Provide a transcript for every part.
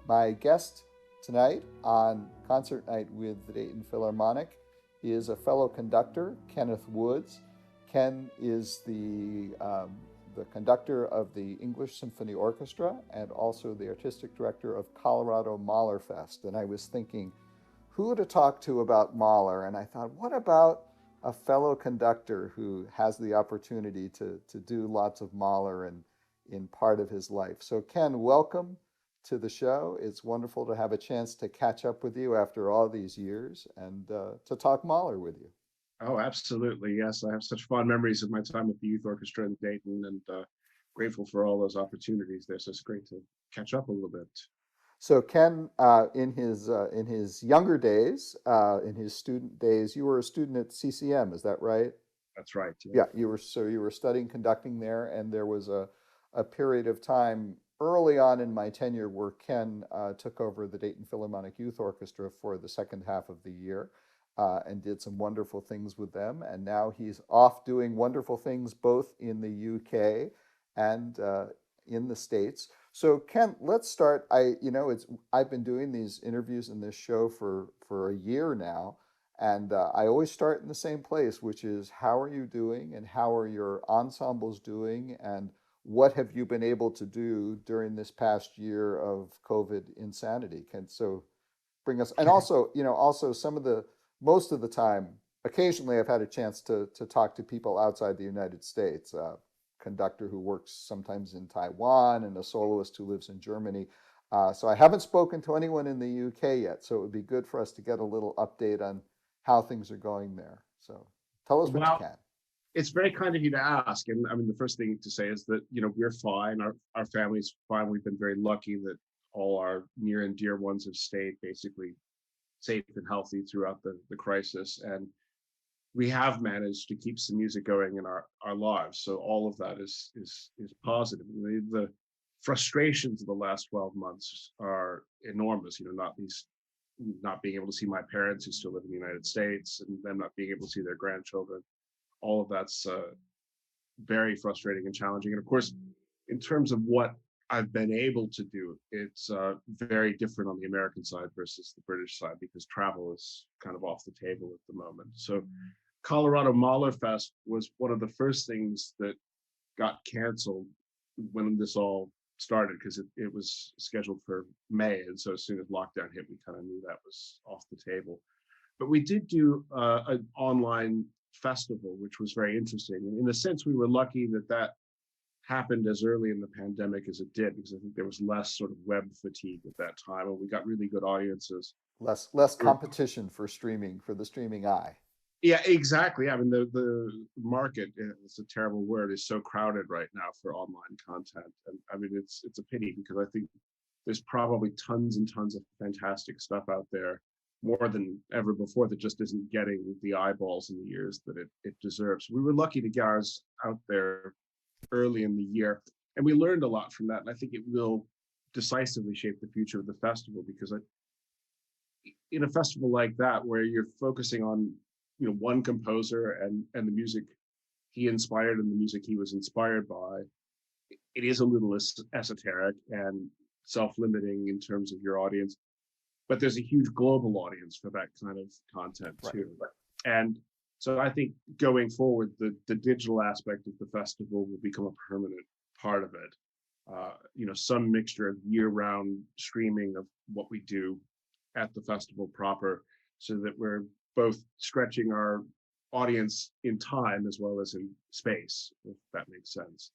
My guest tonight on Concert Night with the Dayton Philharmonic is a fellow conductor, Kenneth Woods. Ken is the conductor of the English Symphony Orchestra and also the artistic director of Colorado Mahlerfest. And I was thinking, who to talk to about Mahler? And I thought, what about a fellow conductor who has the opportunity to do lots of Mahler in part of his life? So Ken, welcome to the show. It's wonderful to have a chance to catch up with you after all these years and to talk Mahler with you. Oh, absolutely. Yes, I have such fond memories of my time with the Youth Orchestra in Dayton and grateful for all those opportunities there. So it's great to catch up a little bit. So Ken, in his younger days, in his student days, you were a student at CCM, is that right? That's right. Yeah, you were studying conducting there, and there was a period of time early on in my tenure where Ken took over the Dayton Philharmonic Youth Orchestra for the second half of the year and did some wonderful things with them. And now he's off doing wonderful things both in the UK and in the States. So Ken, let's start. I've been doing these interviews in this show for a year now, and I always start in the same place, which is how are you doing, and how are your ensembles doing, and what have you been able to do during this past year of COVID insanity? So bring us, and also most of the time, occasionally I've had a chance to talk to people outside the United States. Conductor who works sometimes in Taiwan and a soloist who lives in Germany. So I haven't spoken to anyone in the UK yet, so it would be good for us to get a little update on how things are going there. So tell us what you can. It's very kind of you to ask. And I mean, the first thing to say is that, we're fine. Our family's fine. We've been very lucky that all our near and dear ones have stayed basically safe and healthy throughout the crisis. And we have managed to keep some music going in our lives. So all of that is positive. The frustrations of the last 12 months are enormous, not being able to see my parents who still live in the United States and them not being able to see their grandchildren. All of that's very frustrating and challenging. And of course, in terms of what I've been able to do, it's very different on the American side versus the British side because travel is kind of off the table at the moment. So Colorado Mahlerfest was one of the first things that got canceled when this all started because it was scheduled for May. And so as soon as lockdown hit, we kind of knew that was off the table. But we did do an online festival, which was very interesting. And in a sense, we were lucky that happened as early in the pandemic as it did, because I think there was less sort of web fatigue at that time, and we got really good audiences. Less competition for the streaming eye. Yeah, exactly. I mean, the market, it's a terrible word, is so crowded right now for online content. And I mean, it's a pity because I think there's probably tons and tons of fantastic stuff out there, more than ever before, that just isn't getting the eyeballs and the ears that it deserves. We were lucky to get ours out there early in the year, and we learned a lot from that. And I think it will decisively shape the future of the festival, because in a festival like that, where you're focusing on one composer and the music he inspired and the music he was inspired by, it is a little esoteric and self-limiting in terms of your audience, but there's a huge global audience for that kind of content too. Right. And so I think going forward, the digital aspect of the festival will become a permanent part of it. Some mixture of year-round streaming of what we do at the festival proper, so that we're both stretching our audience in time as well as in space, if that makes sense.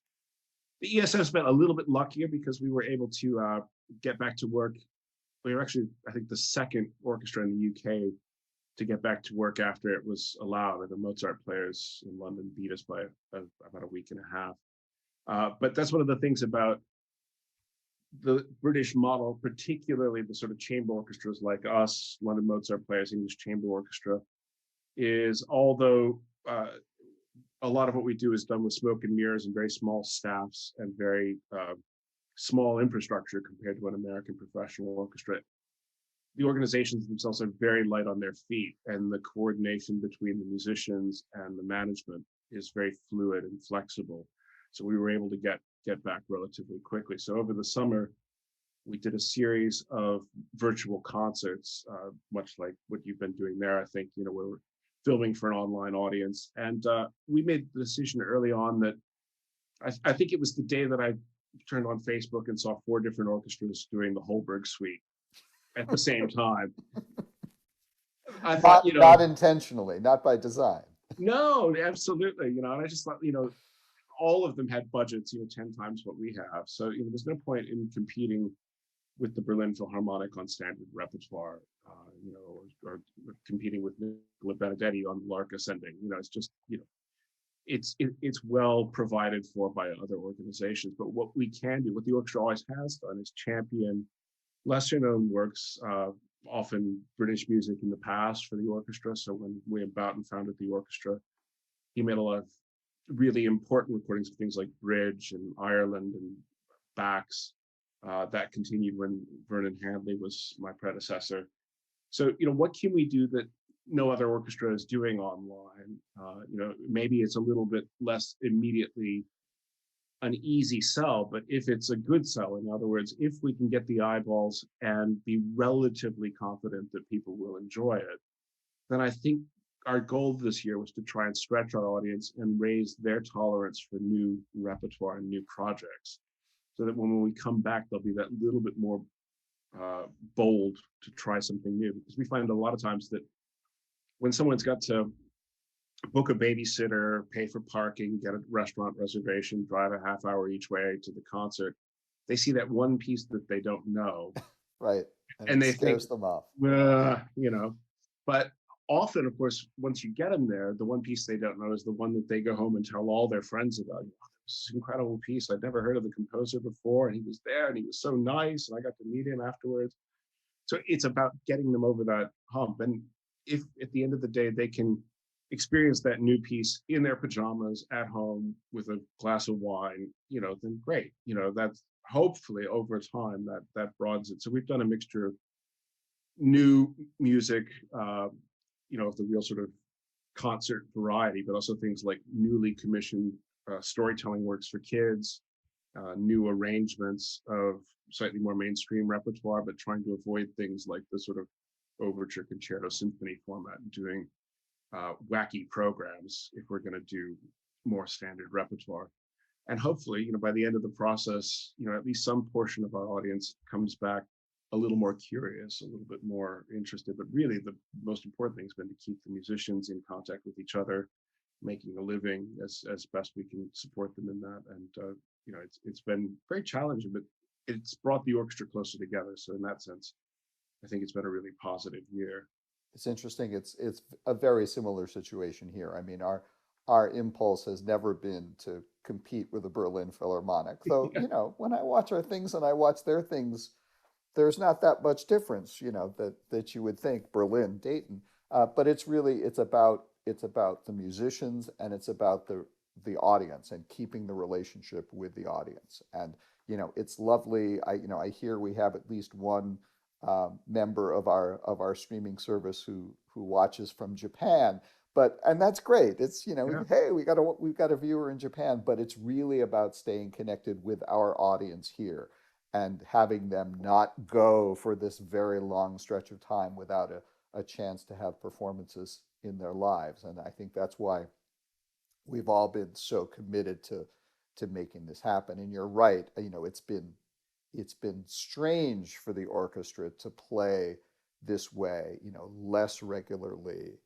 The ESF's been a little bit luckier because we were able to get back to work. We were actually, I think, the second orchestra in the UK to get back to work after it was allowed. The Mozart players in London beat us by about a week and a half. But that's one of the things about the British model, particularly the sort of chamber orchestras like us, London Mozart players, English Chamber Orchestra, is although a lot of what we do is done with smoke and mirrors and very small staffs and very small infrastructure compared to an American professional orchestra, the organizations themselves are very light on their feet, and the coordination between the musicians and the management is very fluid and flexible. So we were able to get back relatively quickly. So over the summer, We did a series of virtual concerts, much like what you've been doing there. I think, you know, we were filming for an online audience. And we made the decision early on that I think it was the day that I turned on Facebook and saw 4 different orchestras doing the Holberg suite at the same time. I thought, you know, not intentionally, not by design. no, absolutely, you know, and I just thought, you know, all of them had budgets, you know, 10 times what we have. So, you know, there's no point in competing with the Berlin Philharmonic on standard repertoire, you know, or competing with Nicola Benedetti on Lark Ascending. You know, it's just, you know, it's well provided for by other organizations. But what we can do, what the orchestra always has done, is champion lesser known works, often British music in the past for the orchestra. So when William Boughton founded the orchestra, he made a lot of really important recordings of things like Bridge and Ireland and Bach's. That continued when Vernon Handley was my predecessor. So, you know, what can we do that no other orchestra is doing online? You know, maybe it's a little bit less immediately an easy sell, but if it's a good sell, in other words, if we can get the eyeballs and be relatively confident that people will enjoy it, then I think our goal this year was to try and stretch our audience and raise their tolerance for new repertoire and new projects, so that when we come back, they'll be that little bit more bold to try something new. Because we find a lot of times that when someone's got to book a babysitter, pay for parking, get a restaurant reservation, drive a half hour each way to the concert, they see that one piece that they don't know. Right. And it they scares think, them off. you know, but often, of course, once you get them there, the one piece they don't know is the one that they go home and tell all their friends about. Oh, this incredible piece. I'd never heard of the composer before, and he was there, and he was so nice, and I got to meet him afterwards. So it's about getting them over that hump. And if at the end of the day they can experience that new piece in their pajamas at home with a glass of wine, you know, then great. You know, that's hopefully over time that broadens it. So we've done a mixture of new music, you know, of the real sort of concert variety, but also things like newly commissioned storytelling works for kids, new arrangements of slightly more mainstream repertoire, but trying to avoid things like the sort of overture concerto symphony format, and doing wacky programs if we're going to do more standard repertoire. And hopefully, you know, by the end of the process, you know, at least some portion of our audience comes back a little more curious, a little bit more interested. But really, the most important thing has been to keep the musicians in contact with each other, making a living as best we can support them in that. And you know, it's been very challenging, but it's brought the orchestra closer together. So in that sense, I think it's been a really positive year. It's interesting. It's a very similar situation here. I mean, our impulse has never been to compete with the Berlin Philharmonic. Though, you know, when I watch our things and I watch their things, there's not that much difference, you know, that you would think Berlin, Dayton. But it's really it's about the musicians, and it's about the audience and keeping the relationship with the audience. And you know, it's lovely. I hear we have at least one member of our streaming service who watches from Japan. And that's great. It's, you know, Yeah. hey, we've got a viewer in Japan, but it's really about staying connected with our audience here and having them not go for this very long stretch of time without a chance to have performances in their lives. And I think that's why we've all been so committed to making this happen. And you're right, you know, it's been strange for the orchestra to play this way, you know, less regularly,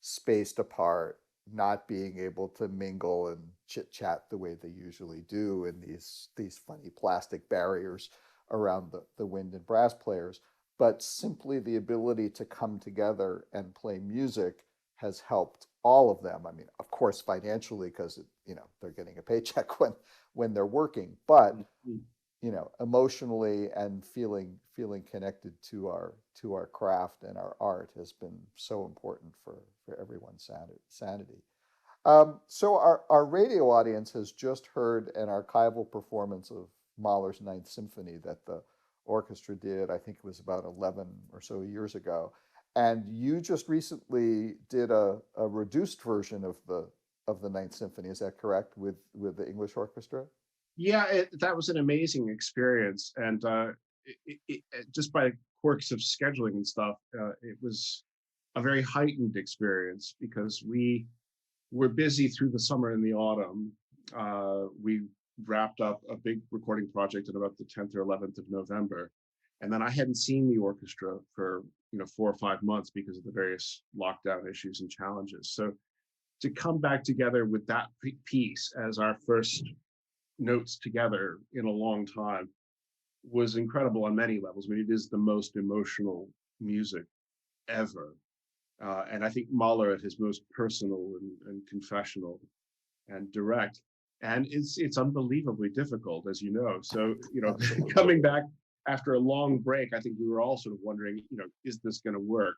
spaced apart, not being able to mingle and chit chat the way they usually do, and these funny plastic barriers around the wind and brass players. But simply the ability to come together and play music has helped all of them. I mean, of course, financially, because you know they're getting a paycheck when they're working, but you know, emotionally and feeling connected to our craft and our art has been so important for everyone's sanity. So our radio audience has just heard an archival performance of Mahler's Ninth Symphony that the orchestra did. I think it was about 11 or so years ago. And you just recently did a reduced version of the Ninth Symphony. Is that correct? With the English Orchestra? Yeah, that was an amazing experience. And just by quirks of scheduling and stuff, it was a very heightened experience because we were busy through the summer and the autumn. We wrapped up a big recording project in about the 10th or 11th of November. And then I hadn't seen the orchestra for 4 or 5 months because of the various lockdown issues and challenges. So to come back together with that piece as our first notes together in a long time was incredible on many levels. I mean, it is the most emotional music ever. And I think Mahler at his most personal and confessional and direct. And it's unbelievably difficult, as you know. So, coming back after a long break, I think we were all sort of wondering, is this going to work?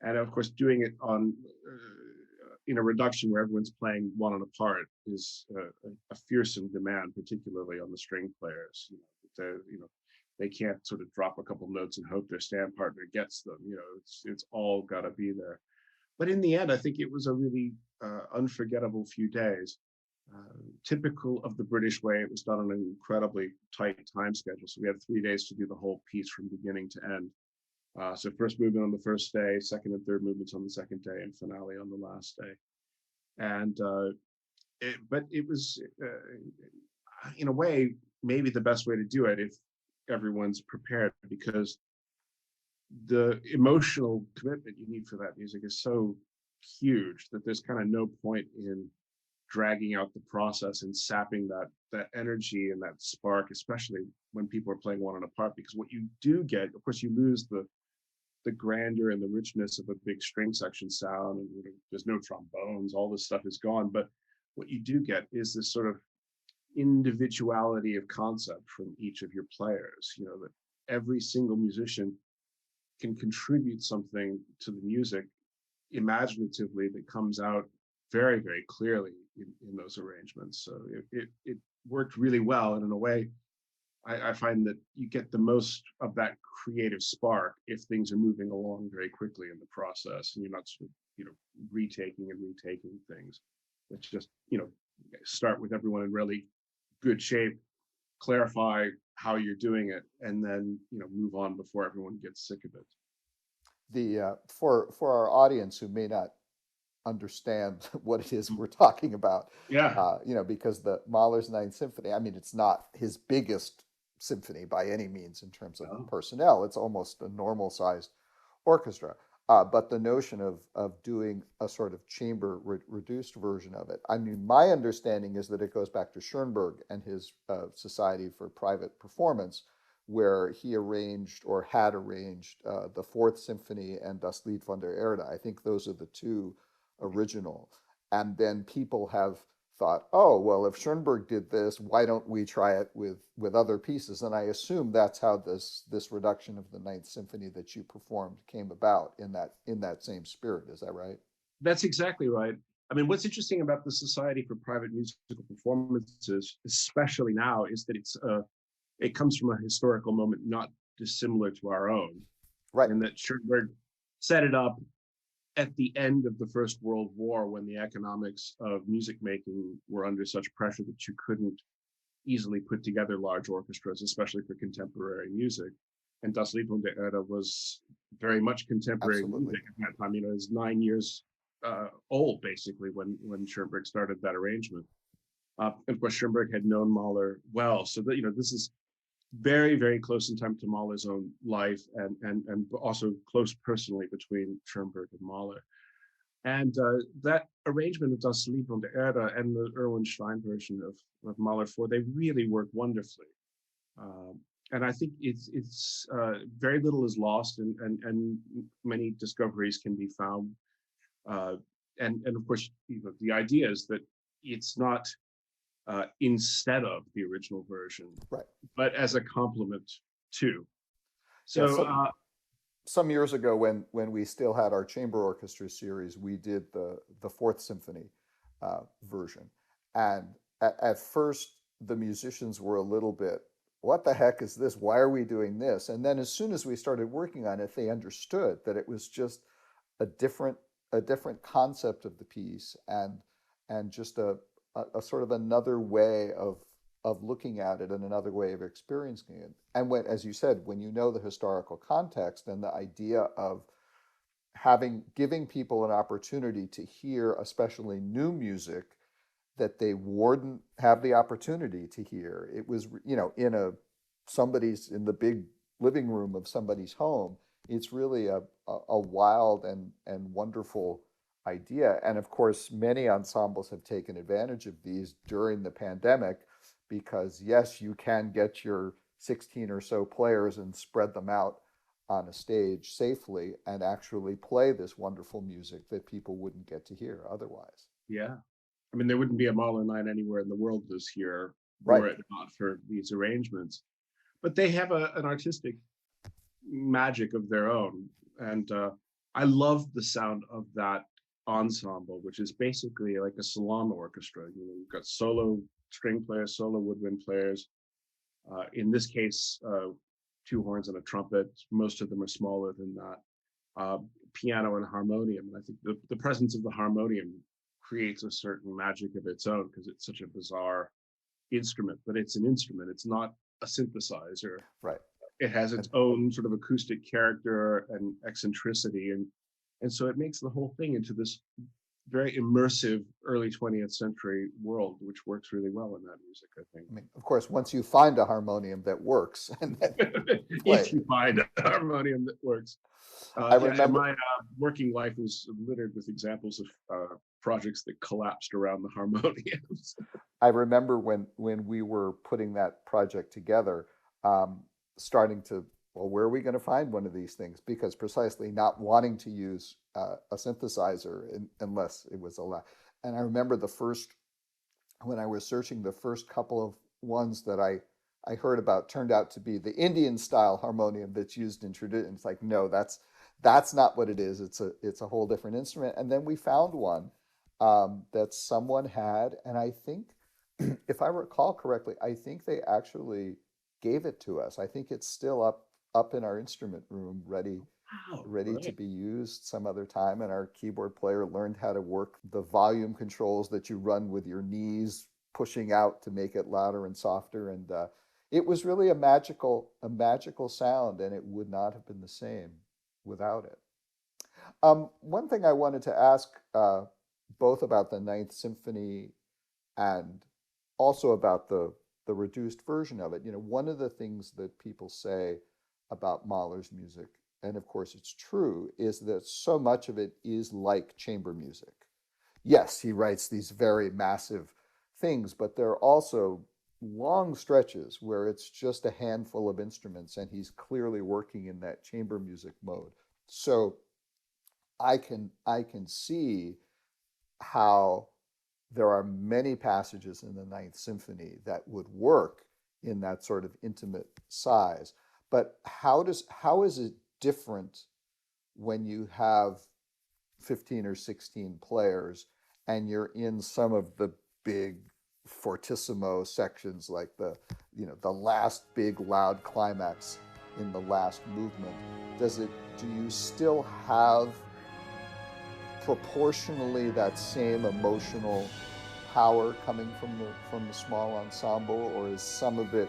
And of course, doing it on in a reduction where everyone's playing one on a part is a fearsome demand, particularly on the string players. They can't sort of drop a couple notes and hope their stand partner gets them. It's all got to be there. But in the end, I think it was a really unforgettable few days. Typical of the British way, it was done on an incredibly tight time schedule. So we had 3 days to do the whole piece from beginning to end. So first movement on the first day, second and third movements on the second day, and finale on the last day. And but it was, in a way, maybe the best way to do it if everyone's prepared, because the emotional commitment you need for that music is so huge that there's kind of no point in dragging out the process and sapping that energy and that spark, especially when people are playing one on a part. Because what you do get, of course, you lose the grandeur and the richness of a big string section sound, and there's no trombones, all this stuff is gone. But what you do get is this sort of individuality of concept from each of your players, that every single musician can contribute something to the music imaginatively that comes out very, very clearly in those arrangements. So it worked really well. And in a way, I find that you get the most of that creative spark if things are moving along very quickly in the process, and you're not sort of, retaking things. It's just, start with everyone in really good shape, clarify how you're doing it, and then, move on before everyone gets sick of it. The for our audience who may not understand what it is we're talking about, Yeah. because the Mahler's Ninth Symphony, I mean, it's not his biggest symphony by any means in terms of No. personnel. It's almost a normal sized orchestra. But the notion of doing a sort of chamber reduced version of it, I mean, my understanding is that it goes back to Schoenberg and his Society for Private Performance, where he arranged or had arranged the Fourth Symphony and Das Lied von der Erde. I think those are the two original. And then people have thought, oh, well, if Schoenberg did this, why don't we try it with other pieces? And I assume that's how this reduction of the Ninth Symphony that you performed came about in that same spirit. Is that right? That's exactly right. I mean, what's interesting about the Society for Private Musical Performances, especially now, is that it comes from a historical moment not dissimilar to our own, Right. and that Schoenberg set it up at the end of the First World War, when the economics of music making were under such pressure that you couldn't easily put together large orchestras, especially for contemporary music. And Das Lied von der Erde was very much contemporary Absolutely. music at that time. It was 9 years old, basically, when Schoenberg started that arrangement. And of course, Schoenberg had known Mahler well, so that this is very, very close in time to Mahler's own life, and also close personally between Schoenberg and Mahler. And that arrangement of Das Lied von der Erde and the Erwin Stein version of Mahler 4, they really work wonderfully. And I think it's very little is lost, and many discoveries can be found. And of course, the idea is that it's not instead of the original version, Right. but as a complement to. Yeah, So some years ago, when we still had our chamber orchestra series, we did the Fourth Symphony version, and at first the musicians were a little bit, what the heck is this? Why are we doing this? And then as soon as we started working on it, they understood that it was just a different concept of the piece, and just a sort of another way of of looking at it and another way of experiencing it. And when, as you said, when you know the historical context and the idea of giving people an opportunity to hear especially new music that they wouldn't have the opportunity to hear. It was, in the big living room of somebody's home. It's really a wild and wonderful idea. And of course, many ensembles have taken advantage of these during the pandemic because, yes, you can get your 16 or so players and spread them out on a stage safely and actually play this wonderful music that people wouldn't get to hear otherwise. Yeah. I mean, there wouldn't be a Mahler night anywhere in the world this year Right. were it not for these arrangements. But they have an artistic magic of their own. And I love the sound of that ensemble, which is basically like a salon orchestra. You've got solo string players, solo woodwind players. In this case, two horns and a trumpet. Most of them are smaller than that. Piano and harmonium. And I think the presence of the harmonium creates a certain magic of its own because it's such a bizarre instrument, but it's an instrument. It's not a synthesizer. Right. It has its own sort of acoustic character and eccentricity. And so it makes the whole thing into this very immersive early 20th century world, which works really well in that music, I think. I mean, of course, once you find a harmonium that works, and then if you find a harmonium that works. I remember my working life was littered with examples of projects that collapsed around the harmoniums. I remember when we were putting that project together, starting to, well, where are we going to find one of these things? Because precisely not wanting to use a synthesizer unless it was allowed. And I remember when I was searching, the first couple of ones that I heard about turned out to be the Indian style harmonium that's used in tradition. It's like, no, that's not what it is. It's a whole different instrument. And then we found one that someone had, and I think, if I recall correctly, I think they actually gave it to us. I think it's still up in our instrument room, ready to be used some other time. And our keyboard player learned how to work the volume controls that you run with your knees pushing out to make it louder and softer. And it was really a magical sound, and it would not have been the same without it. One thing I wanted to ask, both about the Ninth Symphony and also about the reduced version of it. One of the things that people say about Mahler's music, and of course it's true, is that so much of it is like chamber music. Yes, he writes these very massive things, but there are also long stretches where it's just a handful of instruments and he's clearly working in that chamber music mode. So I can see how there are many passages in the Ninth Symphony that would work in that sort of intimate size. But how is it different when you have 15 or 16 players and you're in some of the big fortissimo sections, like the last big loud climax in the last movement? Do you still have proportionally that same emotional power coming from the small ensemble, or is some of it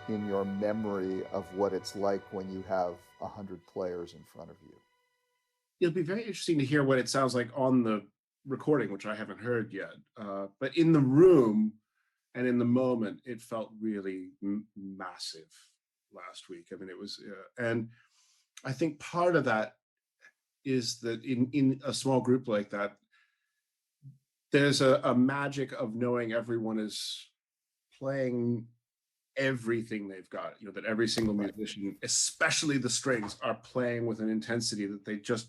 in your memory of what it's like when you have 100 players in front of you? It'll be very interesting to hear what it sounds like on the recording, which I haven't heard yet. But in the room and in the moment, it felt really massive last week. I mean, it was, and I think part of that is that in a small group like that, there's a magic of knowing everyone is playing everything they've got, that every single musician, especially the strings, are playing with an intensity that they just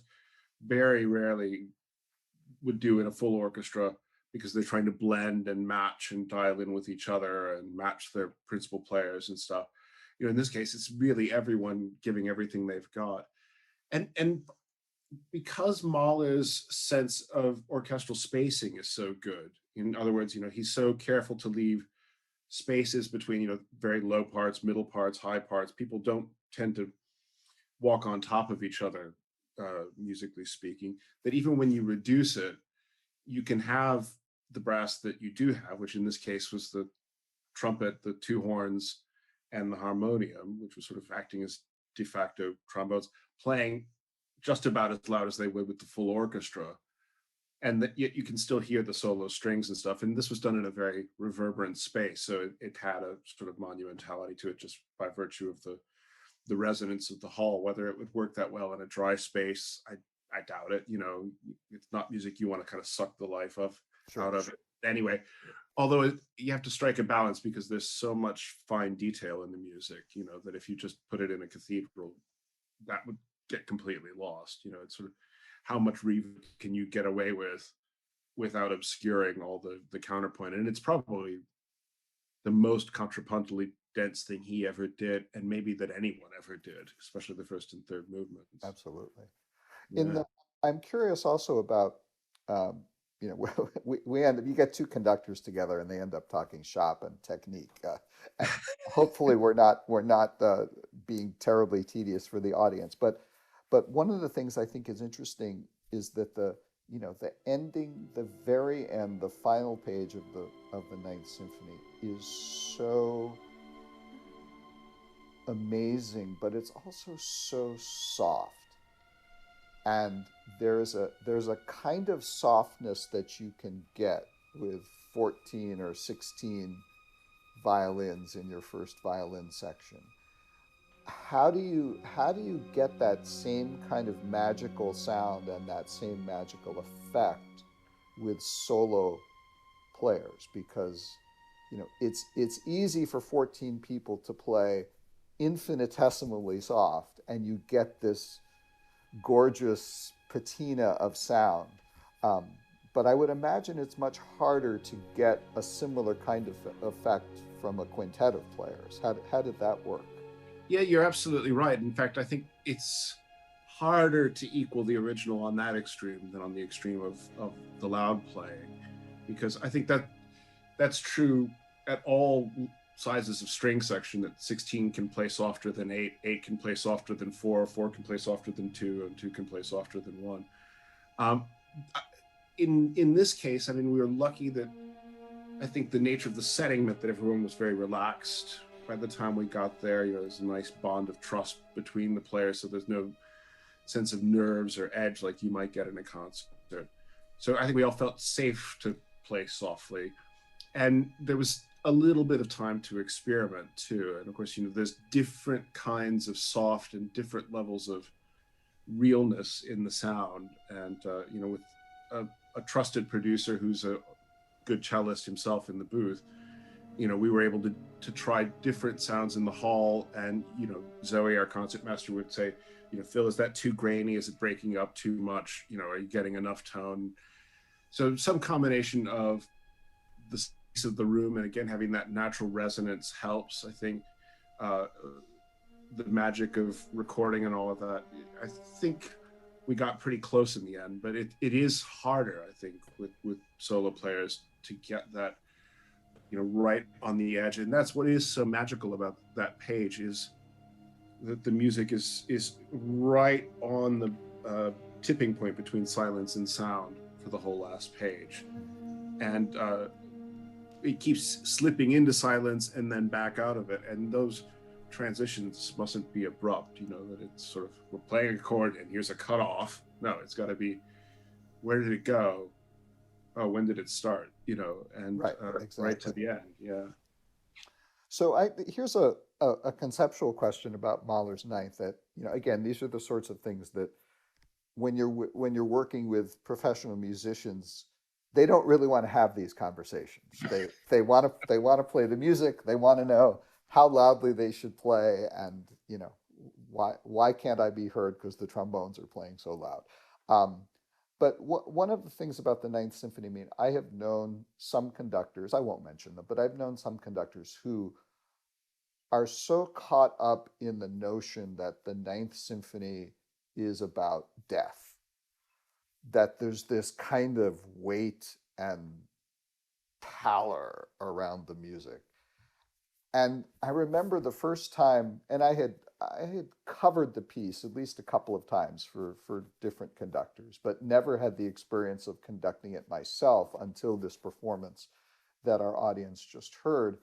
very rarely would do in a full orchestra, because they're trying to blend and match and dial in with each other and match their principal players and stuff. In this case, it's really everyone giving everything they've got. And because Mahler's sense of orchestral spacing is so good, in other words, he's so careful to leave spaces between, very low parts, middle parts, high parts. People don't tend to walk on top of each other, musically speaking, that even when you reduce it, you can have the brass that you do have, which in this case was the trumpet, the two horns, and the harmonium, which was sort of acting as de facto trombones, playing just about as loud as they would with the full orchestra. And that yet you can still hear the solo strings and stuff. And this was done in a very reverberant space. So it had a sort of monumentality to it just by virtue of the resonance of the hall. Whether it would work that well in a dry space, I doubt it. You know, it's not music you want to kind of suck the life of out of it. Anyway, although you have to strike a balance because there's so much fine detail in the music, you know, that if you just put it in a cathedral, that would get completely lost. You know, it's sort of how much reverb can you get away with without obscuring all the counterpoint. And it's probably the most contrapuntally dense thing he ever did, and maybe that anyone ever did, especially the first and third movements. Absolutely. Yeah. I'm curious also about, um, you know, we end up, you get two conductors together and they end up talking shop and technique. And hopefully we're not being terribly tedious for the audience. But one of the things I think is interesting is that the ending, the very end, the final page of the Ninth Symphony is so amazing, but it's also so soft. And there's a kind of softness that you can get with 14 or 16 violins in your first violin section. How do you get that same kind of magical sound and that same magical effect with solo players? Because it's easy for 14 people to play infinitesimally soft and you get this gorgeous patina of sound. But I would imagine it's much harder to get a similar kind of effect from a quintet of players. How did that work? Yeah, you're absolutely right. In fact, I think it's harder to equal the original on that extreme than on the extreme of the loud playing, because I think that's true at all sizes of string section, that 16 can play softer than 8, 8 can play softer than 4, 4 can play softer than 2, and 2 can play softer than 1. In this case, I mean, we were lucky that I think the nature of the setting meant that everyone was very relaxed. By the time we got there, there's a nice bond of trust between the players, so there's no sense of nerves or edge like you might get in a concert. So I think we all felt safe to play softly. And there was a little bit of time to experiment too. And of course, there's different kinds of soft and different levels of realness in the sound. And, with a trusted producer who's a good cellist himself in the booth, we were able to try different sounds in the hall. And, Zoe, our concertmaster, would say, Phil, is that too grainy? Is it breaking up too much? Are you getting enough tone? So some combination of the space of the room and, again, having that natural resonance helps. I think the magic of recording and all of that, I think we got pretty close in the end, but it is harder, I think, with solo players to get that, right on the edge. And that's what is so magical about that page, is that the music is right on the tipping point between silence and sound for the whole last page. And it keeps slipping into silence and then back out of it. And those transitions mustn't be abrupt, that it's sort of, we're playing a chord and here's a cutoff. No, it's got to be, where did it go? Oh, when did it start? And Right, exactly. Right to the end. Yeah. So here's a conceptual question about Mahler's Ninth that, again, these are the sorts of things that when you're working with professional musicians, they don't really want to have these conversations. They want to play the music. They want to know how loudly they should play, and why can't I be heard because the trombones are playing so loud. But one of the things about the Ninth Symphony, I have known some conductors, I won't mention them, but I've known some conductors who are so caught up in the notion that the Ninth Symphony is about death, that there's this kind of weight and pallor around the music. And I remember the first time, and I had covered the piece at least a couple of times for different conductors, but never had the experience of conducting it myself until this performance that our audience just heard.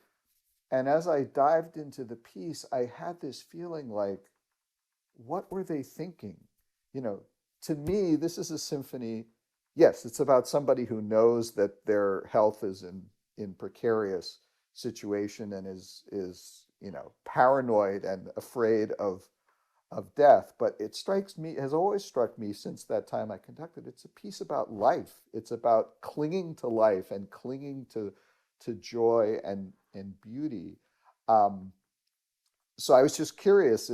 And as I dived into the piece, I had this feeling like, what were they thinking? You know, to me, this is a symphony. Yes, it's about somebody who knows that their health is in precarious situation and is paranoid and afraid of death. But it strikes me, has always struck me since that time I conducted. It's a piece about life. It's about clinging to life and clinging to joy and beauty. Um, so I was just curious,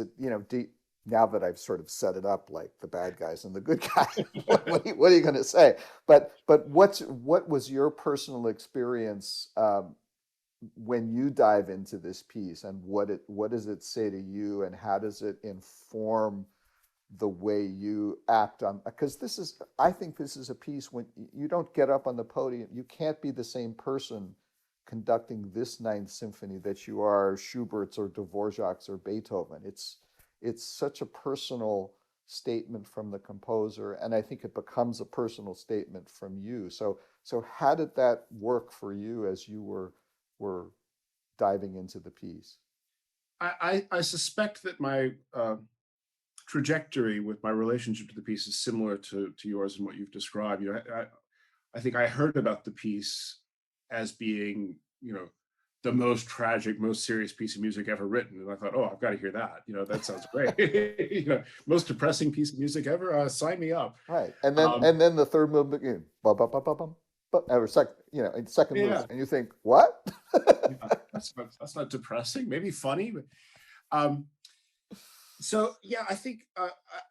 now that I've sort of set it up like the bad guys and the good guys, what are you going to say? But what was your personal experience when you dive into this piece, and what does it say to you, and how does it inform the way you act on? Because I think this is a piece when you don't get up on the podium, you can't be the same person conducting this Ninth Symphony that you are Schubert's or Dvorak's or Beethoven. It's such a personal statement from the composer, and I think it becomes a personal statement from you. So how did that work for you as you were diving into the piece? I suspect that my trajectory with my relationship to the piece is similar to yours and what you've described. I think I heard about the piece as being, the most tragic, most serious piece of music ever written, and I thought, oh, I've got to hear that. That sounds great. Most depressing piece of music ever. Sign me up. Right, and then the third movement, bum, bum, bum, bum, bum, or second, in second Yeah, movement, and you think, what? yeah, that's not depressing. Maybe funny, but um, so yeah, I think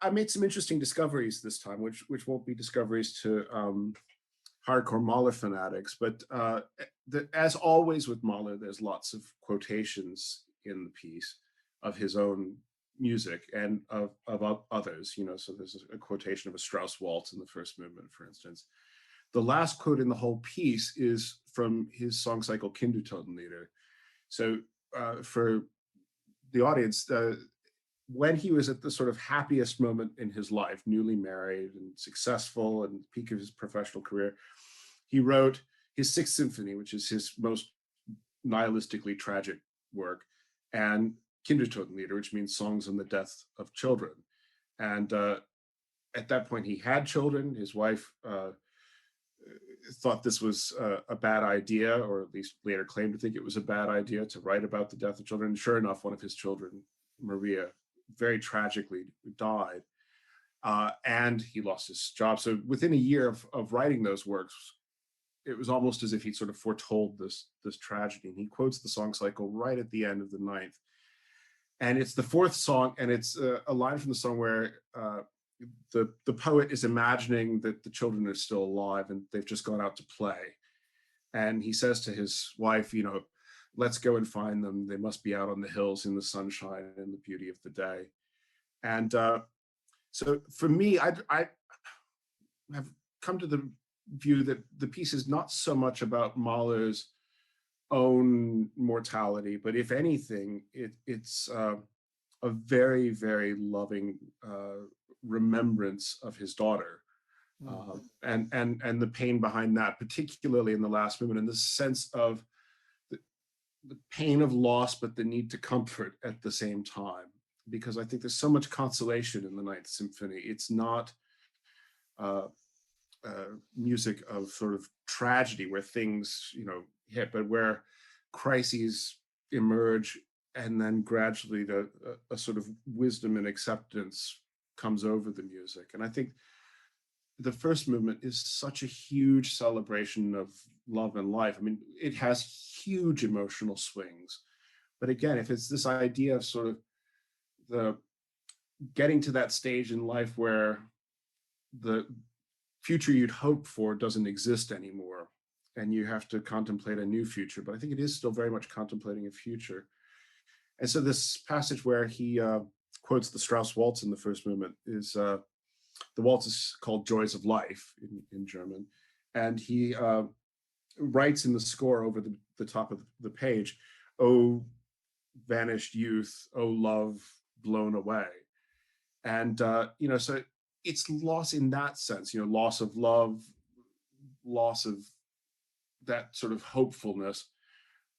I made some interesting discoveries this time, which won't be discoveries to hardcore Mahler fanatics, but as always with Mahler, there's lots of quotations in the piece of his own music and of others. So there's a quotation of a Strauss waltz in the first movement, for instance. The last quote in the whole piece is from his song cycle Kindertotenlieder. So for the audience, when he was at the sort of happiest moment in his life, newly married and successful and peak of his professional career, he wrote his Sixth Symphony, which is his most nihilistically tragic work, and Kindertotenlieder, which means songs on the death of children. And at that point, he had children. His wife thought this was a bad idea, or at least later claimed to think it was a bad idea to write about the death of children. And sure enough, one of his children, Maria, very tragically died, and he lost his job. So within a year of writing those works, it was almost as if he sort of foretold this tragedy. And he quotes the song cycle right at the end of the ninth. And it's the fourth song, and it's a line from the song where the poet is imagining that the children are still alive and they've just gone out to play. And he says to his wife, let's go and find them. They must be out on the hills in the sunshine and the beauty of the day. And so for me, I have come to the view that the piece is not so much about Mahler's own mortality, but if anything, it's a very, very loving remembrance of his daughter, and the pain behind that, particularly in the last movement, and the sense of the pain of loss, but the need to comfort at the same time. Because I think there's so much consolation in the Ninth Symphony. It's not music of sort of tragedy where things, hit, but where crises emerge, and then gradually a sort of wisdom and acceptance comes over the music. And I think the first movement is such a huge celebration of love and life. I mean, it has huge emotional swings. But again, if it's this idea of sort of the getting to that stage in life where the future you'd hoped for doesn't exist anymore, and you have to contemplate a new future, but I think it is still very much contemplating a future. And so this passage where he quotes the Strauss waltz in the first movement is, the waltz is called Joys of Life in German. And he writes in the score over the top of the page, "Oh, vanished youth, oh, love blown away." And, so it's loss in that sense, loss of love, loss of that sort of hopefulness.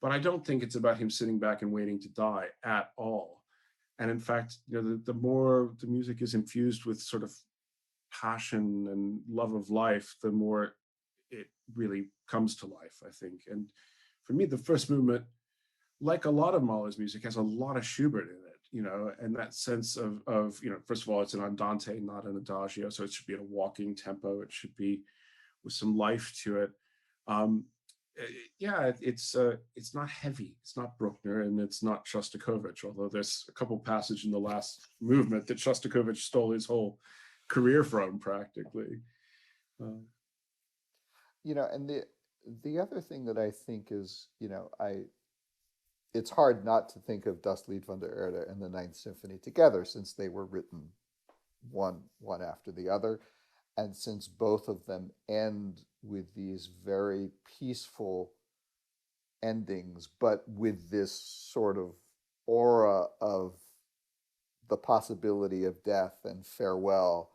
but I don't think it's about him sitting back and waiting to die at all. And in fact, the more the music is infused with sort of passion and love of life, the more it really comes to life, I think. And for me, the first movement, like a lot of Mahler's music, has a lot of Schubert in it, and that sense of first of all, it's an andante, not an adagio, so it should be at a walking tempo. It should be with some life to it. Um, yeah, it's not heavy. It's not Bruckner, and it's not Shostakovich, although there's a couple passages in the last movement that Shostakovich stole his whole career from, practically. And the other thing that I think is, it's hard not to think of Das Lied von der Erde and the Ninth Symphony together, since they were written one after the other, and since both of them end with these very peaceful endings, but with this sort of aura of the possibility of death and farewell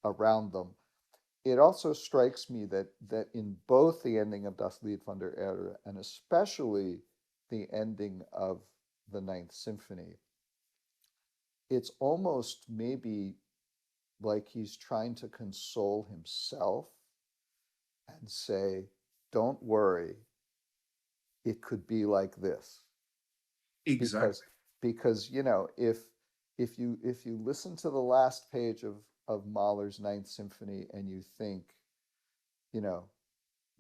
around them. It also strikes me that in both the ending of Das Lied von der Erde and especially the ending of the Ninth Symphony, it's almost maybe like he's trying to console himself and say, don't worry, it could be like this. Exactly. Because if you listen to the last page of Mahler's Ninth Symphony and you think,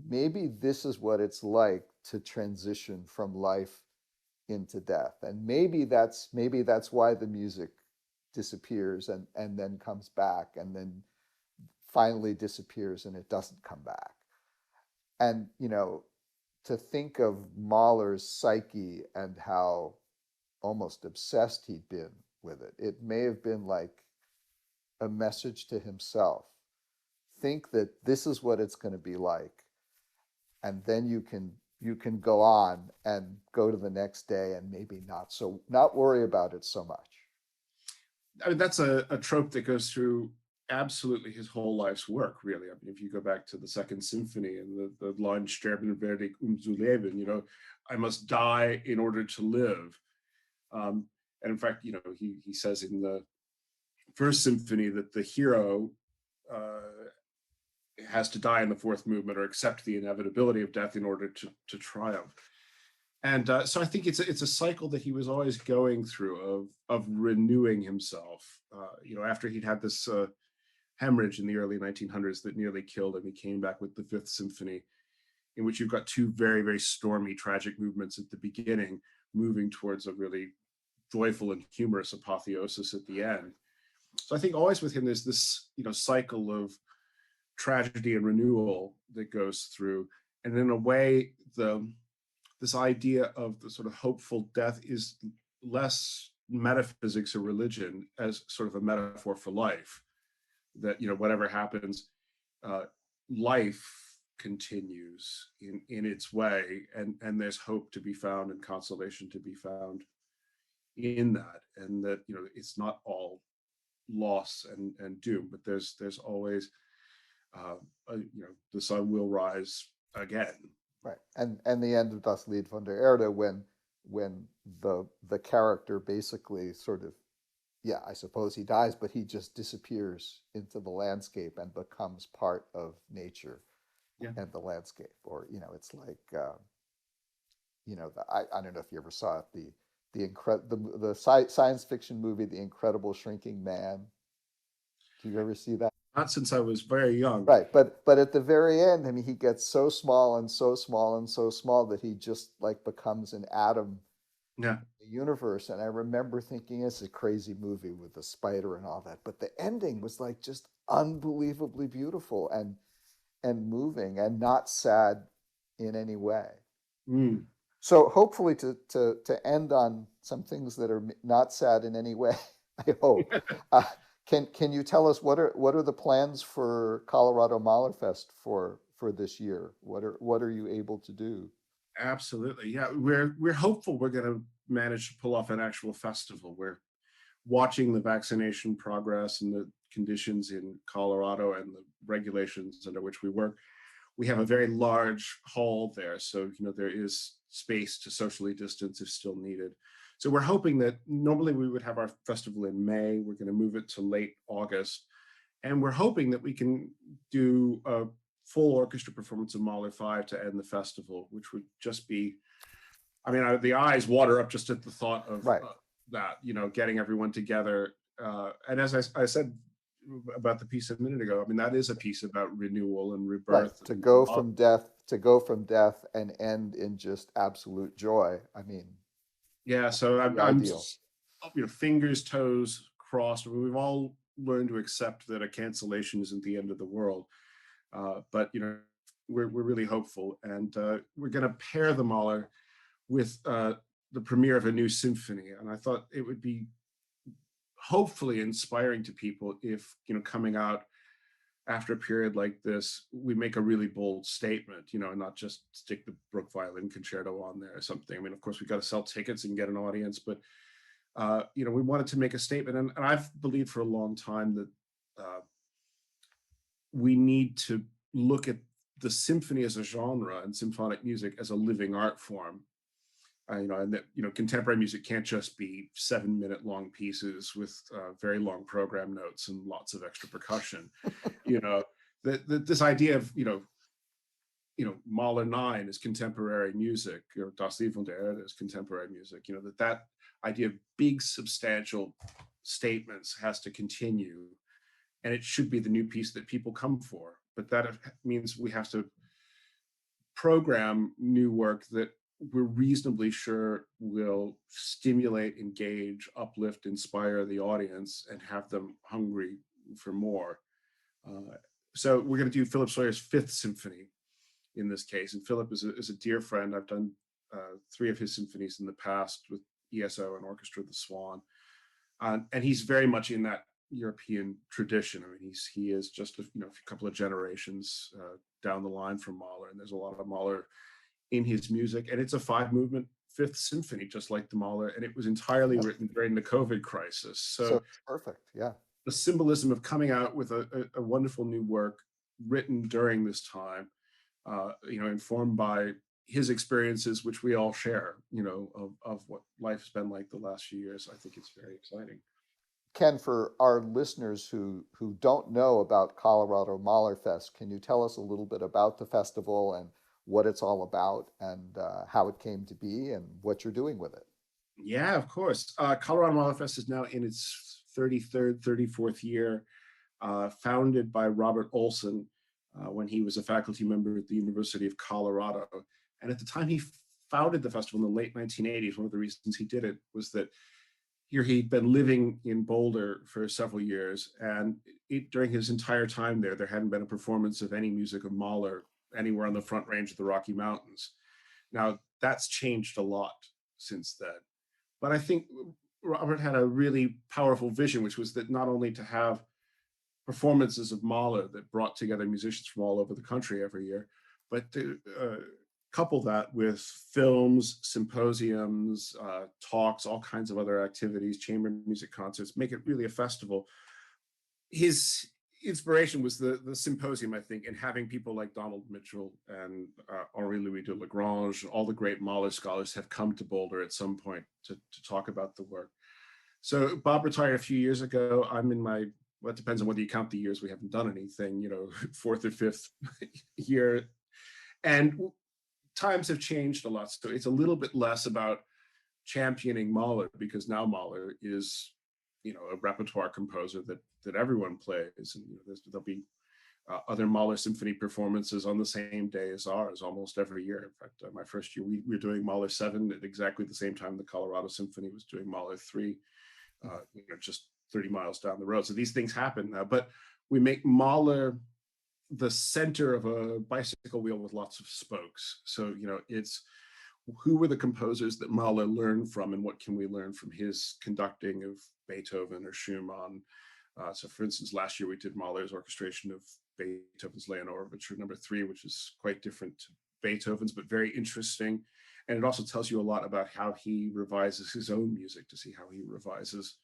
maybe this is what it's like to transition from life into death, and maybe that's why the music disappears and then comes back and then finally disappears and it doesn't come back. And to think of Mahler's psyche and how almost obsessed he'd been with it, it may have been like a message to himself. Think that this is what it's going to be like, and then you can go on and go to the next day and maybe not worry about it so much. I mean, that's a trope that goes through absolutely his whole life's work, really. I mean, if you go back to the Second Symphony and the line "Sterben werde ich zu leben," I must die in order to live. And in fact, he says in the First Symphony that the hero has to die in the fourth movement or accept the inevitability of death in order to triumph. And so I think it's a cycle that he was always going through of renewing himself. After he'd had this hemorrhage in the early 1900s that nearly killed him, he came back with the Fifth Symphony, in which you've got two very, very stormy, tragic movements at the beginning, moving towards a really joyful and humorous apotheosis at the end. So I think always with him there's this cycle of tragedy and renewal that goes through, and in a way this idea of the sort of hopeful death is less metaphysics or religion as sort of a metaphor for life, that whatever happens, life continues in its way, and there's hope to be found and consolation to be found in that, and that it's not all loss and doom, but there's always the sun will rise again. Right. And the end of Das Lied von der Erde, when the character basically sort of, I suppose he dies, but he just disappears into the landscape and becomes part of nature and the landscape. Or it's like I don't know if you ever saw it, the science fiction movie The Incredible Shrinking Man. Do you ever see that? Not since I was very young. Right, but at the very end, I mean, he gets so small and so small and so small that he just like becomes an atom in the universe. And I remember thinking, it's a crazy movie with the spider and all that, but the ending was like just unbelievably beautiful and moving and not sad in any way. So hopefully to end on some things that are not sad in any way, I hope. Can you tell us what are the plans for Colorado Mahlerfest for this year? What are you able to do? Absolutely, yeah. We're hopeful we're going to manage to pull off an actual festival. We're watching the vaccination progress and the conditions in Colorado and the regulations under which we work. We have a very large hall there, so there is space to socially distance if still needed. So we're hoping that normally we would have our festival in May. We're going to move it to late August. And we're hoping that we can do a full orchestra performance of Mahler 5 to end the festival, which would just be, I mean, the eyes water up just at the thought of Right. that, you know, getting everyone together. And as I said about the piece a minute ago, I mean, that is a piece about renewal and rebirth. Right. To go from death and end in just absolute joy. I mean, yeah. So I'm ideal. you know, fingers, toes crossed. I mean, we've all learned to accept that a cancellation isn't the end of the world. But you know, we're really hopeful, and we're going to pair the Mahler with the premiere of a new symphony. And I thought it would be hopefully inspiring to people if, you know, coming out after a period like this, we make a really bold statement, you know, and not just stick the Bruch Violin Concerto on there or something. I mean, of course, we've got to sell tickets and get an audience, but you know, we wanted to make a statement, and I've believed for a long time that we need to look at the symphony as a genre and symphonic music as a living art form. You know, and that, you know, contemporary music can't just be 7-minute long pieces with very long program notes and lots of extra percussion. You know, this idea of, you know, Mahler 9 is contemporary music, or Das Lied von der Erde is contemporary music. You know, that idea of big, substantial statements has to continue, and it should be the new piece that people come for. But that means we have to program new work that we're reasonably sure will stimulate, engage, uplift, inspire the audience, and have them hungry for more. So we're going to do Philip Sawyer's Fifth Symphony in this case. And Philip is a dear friend. I've done 3 of his symphonies in the past with ESO and Orchestra of the Swan. And he's very much in that European tradition. I mean, he is just a couple of generations down the line from Mahler, and there's a lot of Mahler in his music. And it's a 5-movement Fifth Symphony, just like the Mahler, and it was entirely written during the COVID crisis. So it's perfect, yeah. The symbolism of coming out with a wonderful new work written during this time, you know, informed by his experiences, which we all share, you know, of what life has been like the last few years. I think it's very exciting. Ken, for our listeners who don't know about Colorado Mahlerfest, can you tell us a little bit about the festival and what it's all about, and how it came to be and what you're doing with it? Yeah, of course. Colorado Mahlerfest is now in its 33rd, 34th year, founded by Robert Olson when he was a faculty member at the University of Colorado. And at the time he founded the festival in the late 1980s, one of the reasons he did it was that here he'd been living in Boulder for several years, and during his entire time there hadn't been a performance of any music of Mahler anywhere on the Front Range of the Rocky Mountains. Now, that's changed a lot since then. But I think Robert had a really powerful vision, which was that not only to have performances of Mahler that brought together musicians from all over the country every year, but to couple that with films, symposiums, talks, all kinds of other activities, chamber music concerts, make it really a festival. His inspiration was the symposium, I think, and having people like Donald Mitchell and Henri-Louis de Lagrange, all the great Mahler scholars have come to Boulder at some point to talk about the work. So Bob retired a few years ago. I'm in my, well, it depends on whether you count the years we haven't done anything, you know, 4th or 5th year. And times have changed a lot. So it's a little bit less about championing Mahler, because now Mahler is, you know, a repertoire composer that everyone plays. And you know, there'll be other Mahler symphony performances on the same day as ours almost every year. In fact, my first year, we were doing Mahler 7 at exactly the same time the Colorado Symphony was doing Mahler 3, you know, just 30 miles down the road. So these things happen now, but we make Mahler the center of a bicycle wheel with lots of spokes. So, you know, it's who were the composers that Mahler learned from, and what can we learn from his conducting of Beethoven or Schumann? So for instance, last year we did Mahler's orchestration of Beethoven's Leonore Overture No. 3, which is quite different to Beethoven's, but very interesting. And it also tells you a lot about how he revises his own music, to see how he revises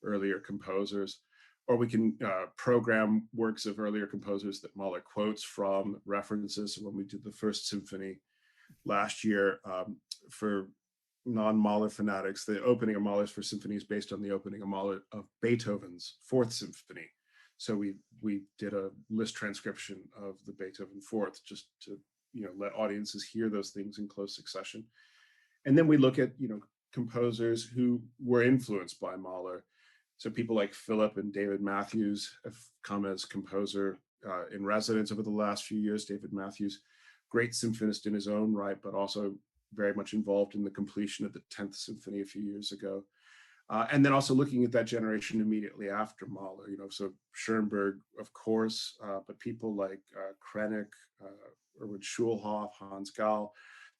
earlier composers. Or we can program works of earlier composers that Mahler quotes from, references. So when we did the First Symphony, last year for non-Mahler fanatics. The opening of Mahler's First Symphony is based on the opening of Beethoven's Fourth Symphony. So we did a list transcription of the Beethoven Fourth just to let audiences hear those things in close succession. And then we look at composers who were influenced by Mahler. So people like Philip and David Matthews have come as composer in residence over the last few years. David Matthews, great symphonist in his own right, but also very much involved in the completion of the 10th Symphony a few years ago. And then also looking at that generation immediately after Mahler, so Schoenberg, of course, but people like Krennic, Erwin Schulhoff, Hans Gall,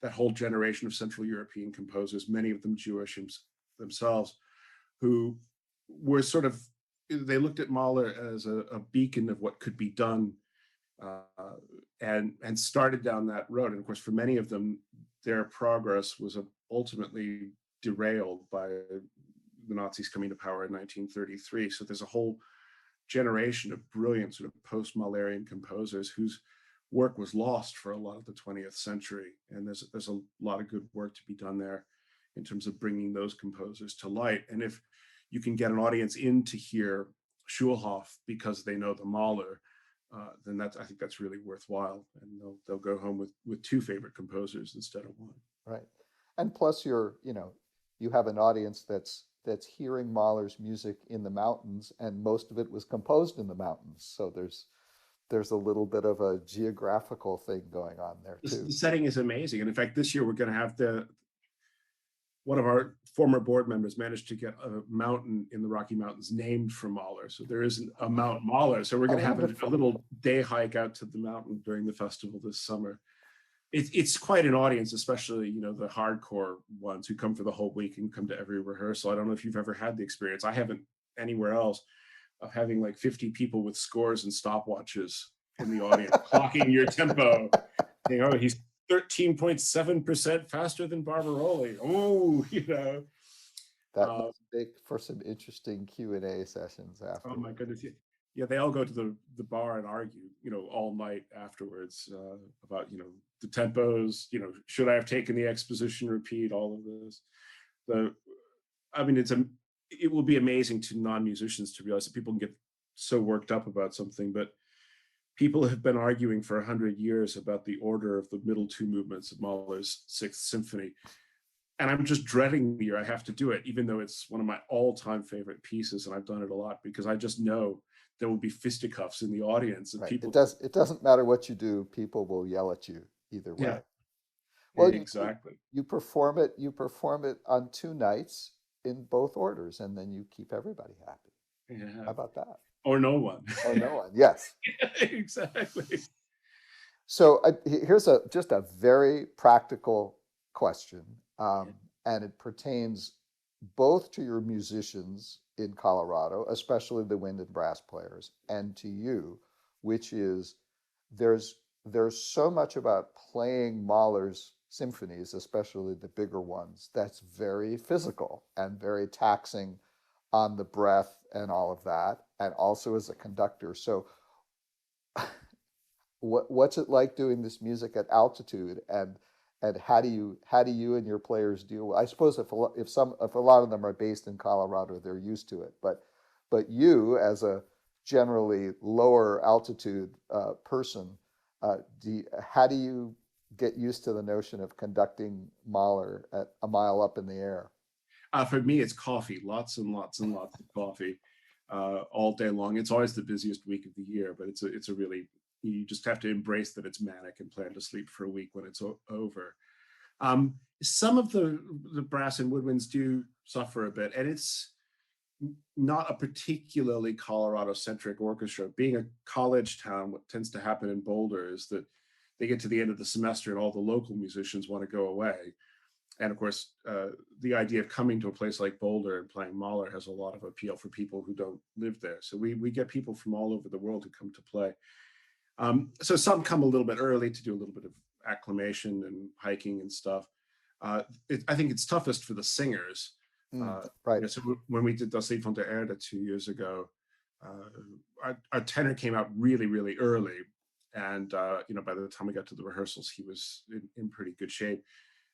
that whole generation of Central European composers, many of them Jewish themselves, who were they looked at Mahler as a beacon of what could be done, and started down that road. And of course, for many of them, their progress was ultimately derailed by the Nazis coming to power in 1933. So there's a whole generation of brilliant sort of post-Mahlerian composers whose work was lost for a lot of the 20th century. And there's a lot of good work to be done there in terms of bringing those composers to light. And if you can get an audience in to hear Schulhoff because they know the Mahler, then I think that's really worthwhile. And they'll go home with two favorite composers instead of one. Right. And plus you have an audience that's hearing Mahler's music in the mountains, and most of it was composed in the mountains. So there's a little bit of a geographical thing going on there too. The setting is amazing. And in fact, this year we're going to have one of our former board members managed to get a mountain in the Rocky Mountains named for Mahler. So there isn't a Mount Mahler. So we're going to have a little day hike out to the mountain during the festival this summer. It's quite an audience, especially, the hardcore ones who come for the whole week and come to every rehearsal. I don't know if you've ever had the experience. I haven't anywhere else, of having like 50 people with scores and stopwatches in the audience, clocking your tempo. He's 13.7% faster than Barbaroli. Oh, That must make for some interesting Q&A sessions after. Oh my goodness. Yeah, they all go to the bar and argue, all night afterwards about, the tempos, should I have taken the exposition repeat, all of this. It will be amazing to non-musicians to realize that people can get so worked up about something, but people have been arguing for 100 years about the order of the middle two movements of Mahler's Sixth Symphony. And I'm just dreading the year I have to do it, even though it's one of my all-time favorite pieces, and I've done it a lot, because I just know there will be fisticuffs in the audience. And right. People. It doesn't matter what you do; people will yell at you either way. Yeah. Well, exactly. You perform it on 2 nights in both orders, and then you keep everybody happy. Yeah. How about that? Or no one. Or no one. Yes. Exactly. So here's just a very practical question, and it pertains both to your musicians in Colorado, especially the wind and brass players, and to you, which is there's so much about playing Mahler's symphonies, especially the bigger ones, that's very physical and very taxing on the breath and all of that, and also as a conductor. So what's it like doing this music at altitude, and how do you and your players deal with? I suppose if a lot of them are based in Colorado, they're used to it, but you, as a generally lower altitude person, how do you get used to the notion of conducting Mahler at a mile up in the air? For me, it's coffee, lots and lots and lots of coffee all day long. It's always the busiest week of the year, but it's a really, you just have to embrace that it's manic and plan to sleep for a week when it's over. Some of the brass and woodwinds do suffer a bit, and it's not a particularly Colorado-centric orchestra. Being a college town, what tends to happen in Boulder is that they get to the end of the semester and all the local musicians want to go away. And of course, the idea of coming to a place like Boulder and playing Mahler has a lot of appeal for people who don't live there. So we get people from all over the world who come to play. So some come a little bit early to do a little bit of acclimation and hiking and stuff. I think it's toughest for the singers. Right. So when we did Das Lied von der Erde 2 years ago, our tenor came out really, really early. And by the time we got to the rehearsals, he was in pretty good shape.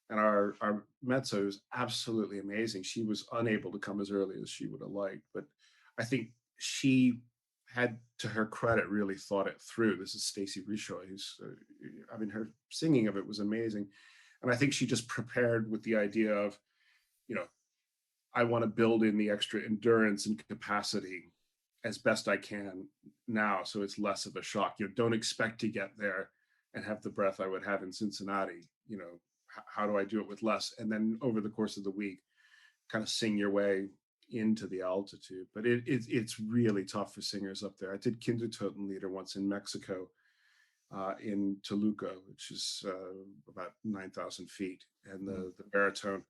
And our mezzo was absolutely amazing. She was unable to come as early as she would have liked, but I think she had, to her credit, really thought it through. This is Stacey Richoy, who's, her singing of it was amazing. And I think she just prepared with the idea of, I want to build in the extra endurance and capacity as best I can now, so it's less of a shock. Don't expect to get there and have the breath I would have in Cincinnati. How do I do it with less? And then over the course of the week, kind of sing your way into the altitude. But it's really tough for singers up there. I did Kindertotenlieder once in Mexico, in Toluca, which is about 9,000 feet, and the baritone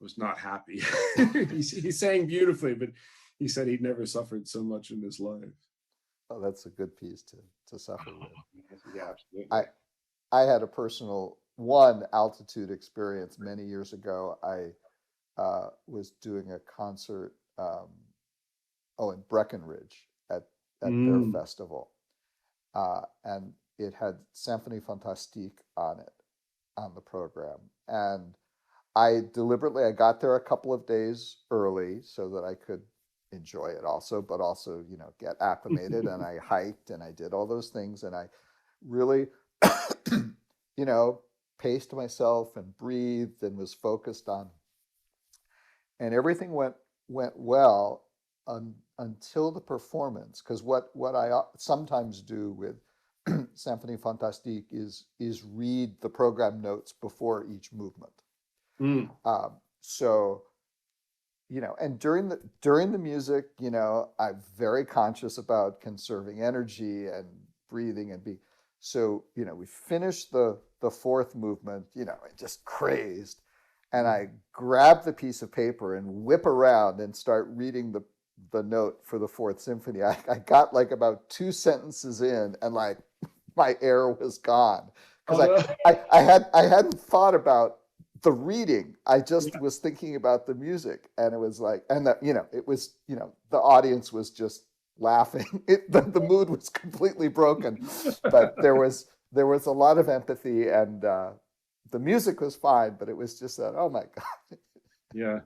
was not happy. he sang beautifully, but he said he'd never suffered so much in his life. Oh, that's a good piece to suffer with. Yeah, absolutely. I had a personal altitude experience many years ago. I was doing a concert in Breckenridge at their festival, and it had Symphonie Fantastique on the program. And I got there a couple of days early so that I could enjoy it but also, get acclimated. And I hiked and I did all those things, and I really, paced myself and breathed and was focused on, and everything went well until the performance. Because what I sometimes do with Symphonie Fantastique is read the program notes before each movement. So, and during the music, I'm very conscious about conserving energy and breathing so, we finished the fourth movement, just crazed. And I grab the piece of paper and whip around and start reading the note for the Fourth Symphony. I got like about 2 sentences in, and like my air was gone, because I hadn't thought about the reading. I just was thinking about the music, and it was like, and the audience was just laughing. The mood was completely broken, but there was a lot of empathy, and the music was fine, but it was just that, oh my God. Yeah.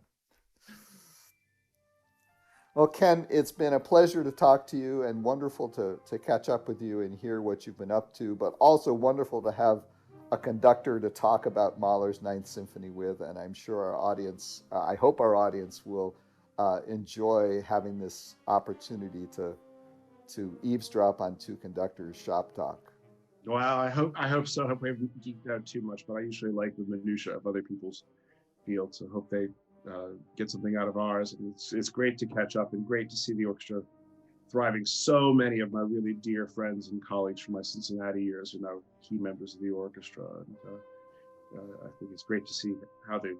Well, Ken, it's been a pleasure to talk to you, and wonderful to catch up with you and hear what you've been up to, but also wonderful to have a conductor to talk about Mahler's Ninth Symphony with. And I'm sure our audience, I hope our audience will enjoy having this opportunity to eavesdrop on two conductors' shop talk. Well, I hope so. I hope we haven't geeked out too much, but I usually like the minutia of other people's fields, so hope they get something out of ours. And it's great to catch up, and great to see the orchestra thriving. So many of my really dear friends and colleagues from my Cincinnati years are now key members of the orchestra, and I think it's great to see how the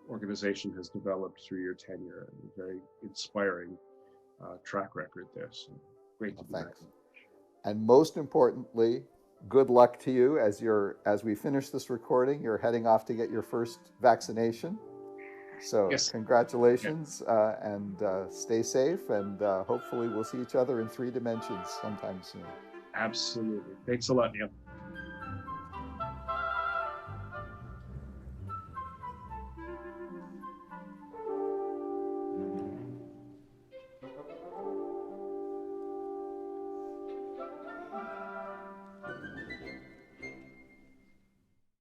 organization has developed through your tenure, and a very inspiring track record there. So great to be back. And most importantly, good luck to you as we finish this recording. You're heading off to get your first vaccination. So yes. Congratulations, and stay safe, and hopefully we'll see each other in 3 dimensions sometime soon. Absolutely. Thanks a lot, Neal.